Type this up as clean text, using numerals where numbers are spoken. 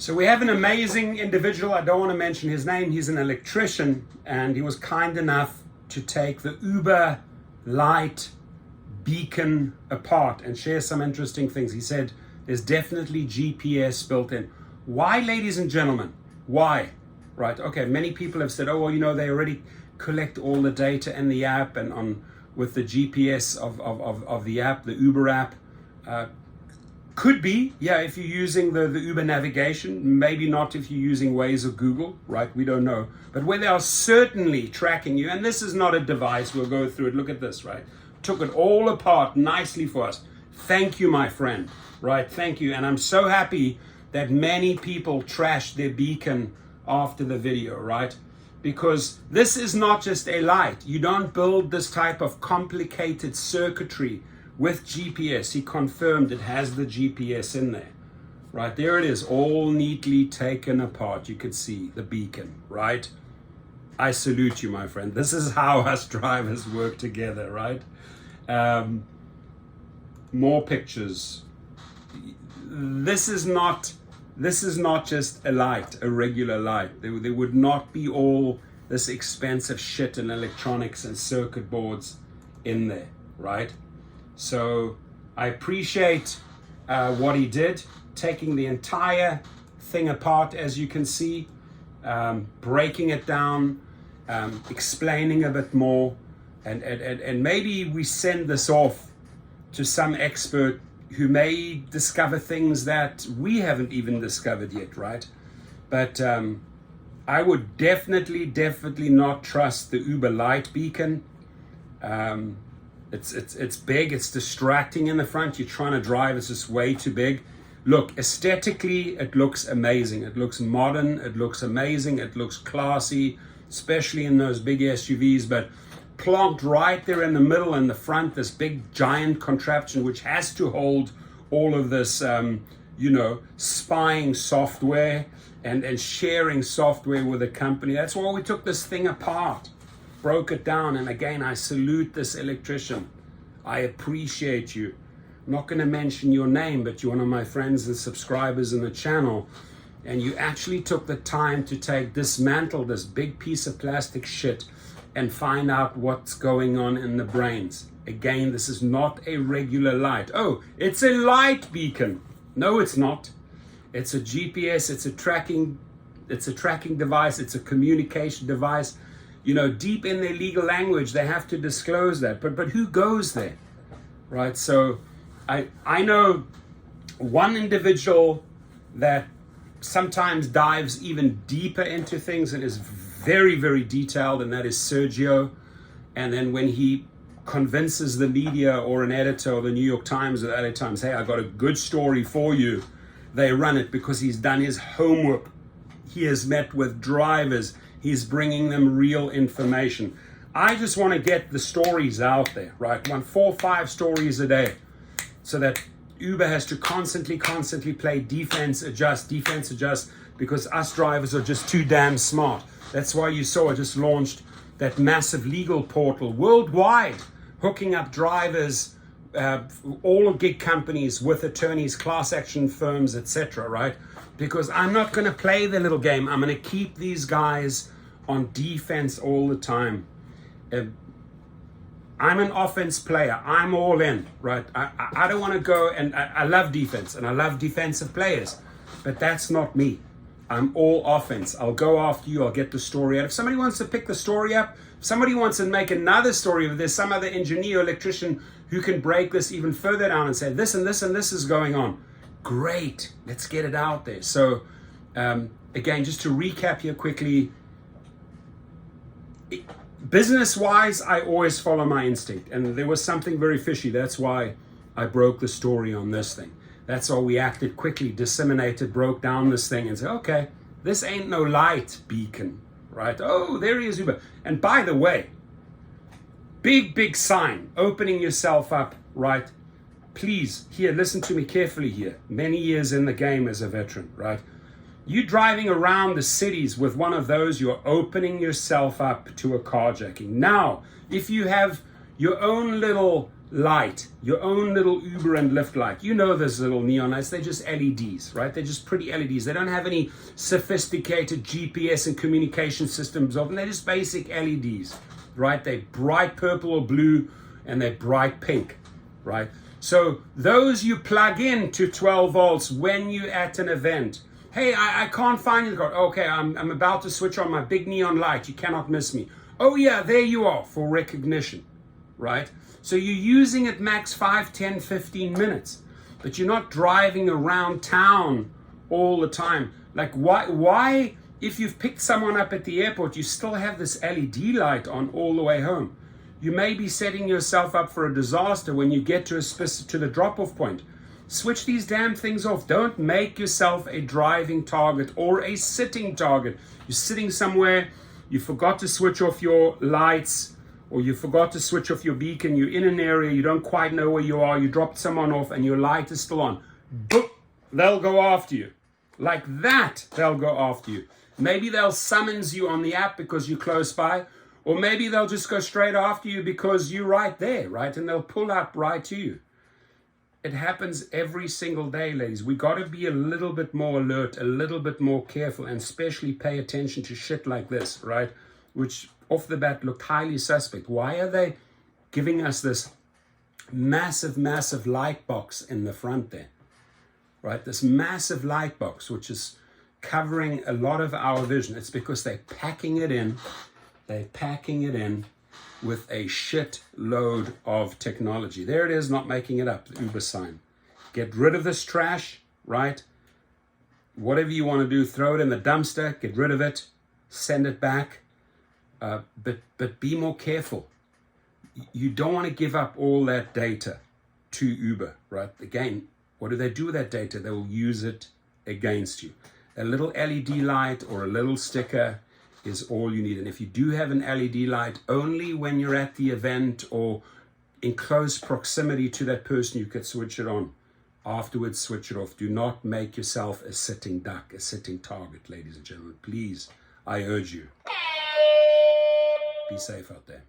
So we have an amazing individual. I don't want to mention his name. He's an electrician, and he was kind enough to take the Uber Light beacon apart and share some interesting things. He said there's definitely GPS built in. Why, ladies and gentlemen? Why? Right, okay, many people have said, oh, well, you know, they already collect all the data in the app and on with the GPS of the app, the Uber app. Could be, yeah, if you're using the Uber navigation, maybe not if you're using Waze or Google, right? We don't know. But where they are certainly tracking you, and this is not a device, we'll go through it. Look at this, right? Took it all apart nicely for us. Thank you, my friend, right? Thank you. And I'm so happy that many people trashed their beacon after the video, right? Because this is not just a light. You don't build this type of complicated circuitry with GPS. He confirmed it has the GPS in there. Right, there it is, all neatly taken apart. You can see the beacon, right? I salute you, my friend. This is how us drivers work together, right? More pictures. This is not just a light, a regular light. There would not be all this expensive shit and electronics and circuit boards in there, right? So I appreciate what he did, taking the entire thing apart, as you can see, breaking it down, explaining a bit more, and maybe we send this off to some expert who may discover things that we haven't even discovered yet, right? But I would definitely not trust the Uber Light beacon. It's big, it's distracting in the front. You're trying to drive, it's just way too big. Look, aesthetically, it looks amazing. It looks modern, it looks amazing, it looks classy, especially in those big SUVs, but plonked right there in the middle in the front, this big giant contraption which has to hold all of this, spying software and sharing software with a company. That's why we took this thing apart, broke it down, and again, I salute this electrician. I appreciate you. I'm not going to mention your name, but you're one of my friends and subscribers in the channel, and you actually took the time to dismantle this big piece of plastic shit and find out what's going on in the brains. Again, this is not a regular light. Oh, it's a light beacon. No, it's not. It's a GPS, it's a tracking device, it's a communication device. You know, deep in their legal language, they have to disclose that. But who goes there, right? So I know one individual that sometimes dives even deeper into things and is very, very detailed, and that is Sergio. And then when he convinces the media or an editor or the New York Times or the LA Times, hey, I got a good story for you, they run it because he's done his homework. He has met with drivers. He's bringing them real information. I just want to get the stories out there, right? 4 or 5 stories a day, so that Uber has to constantly play defense adjust, because us drivers are just too damn smart. That's why you saw I just launched that massive legal portal worldwide, hooking up drivers, all of gig companies with attorneys, class action firms, etc., right? Because I'm not going to play the little game. I'm going to keep these guys on defense all the time. I'm an offense player. I'm all in, right? I don't want to go, and I love defense, and I love defensive players, but that's not me. I'm all offense. I'll go after you. I'll get the story out. If somebody wants to pick the story up, if somebody wants to make another story, if there's some other engineer or electrician who can break this even further down and say this and this and this is going on, great. Let's get it out there. So again, just to recap here quickly, business-wise, I always follow my instinct, and there was something very fishy. That's why I broke the story on this thing. That's why we acted quickly, disseminated, broke down this thing and said, okay, this ain't no light beacon, right? Oh, there he is, Uber. And by the way, big sign, opening yourself up, right? Please, here, listen to me carefully here. Many years in the game as a veteran, right? You driving around the cities with one of those, you're opening yourself up to a carjacking. Now, if you have your own little light, your own little Uber and Lyft light. You know those little neon lights, they're just LEDs, right? They're just pretty LEDs. They don't have any sophisticated GPS and communication systems of them. They're just basic LEDs, right? They're bright purple or blue and they're bright pink, right? So those you plug in to 12 volts when you're at an event. Hey, I can't find you. Okay, I'm about to switch on my big neon light. You cannot miss me. Oh yeah, there you are for recognition, right? So you're using it max 5, 10, 15 minutes, but you're not driving around town all the time. Like why, if you've picked someone up at the airport, you still have this LED light on all the way home? You may be setting yourself up for a disaster when you get to the drop-off point. Switch these damn things off. Don't make yourself a driving target or a sitting target. You're sitting somewhere, you forgot to switch off your lights, or you forgot to switch off your beacon, you're in an area, you don't quite know where you are, you dropped someone off and your light is still on. Boop, they'll go after you. Like that, they'll go after you. Maybe they'll summons you on the app because you're close by, or maybe they'll just go straight after you because you're right there, right? And they'll pull up right to you. It happens every single day, ladies. We got to be a little bit more alert, a little bit more careful, and especially pay attention to shit like this, right? Which off the bat looked highly suspect. Why are they giving us this massive, massive light box in the front there, right? This massive light box, which is covering a lot of our vision. It's because they're packing it in. They're packing it in with a shit load of technology. There it is, not making it up, the Uber sign. Get rid of this trash, right? Whatever you want to do, throw it in the dumpster, get rid of it, send it back. But be more careful. You don't want to give up all that data to Uber, right? Again, what do they do with that data? They will use it against you. A little LED light or a little sticker is all you need. And if you do have an LED light, only when you're at the event or in close proximity to that person, you could switch it on. Afterwards, switch it off. Do not make yourself a sitting duck, a sitting target, ladies and gentlemen. Please, I urge you. Be safe out there.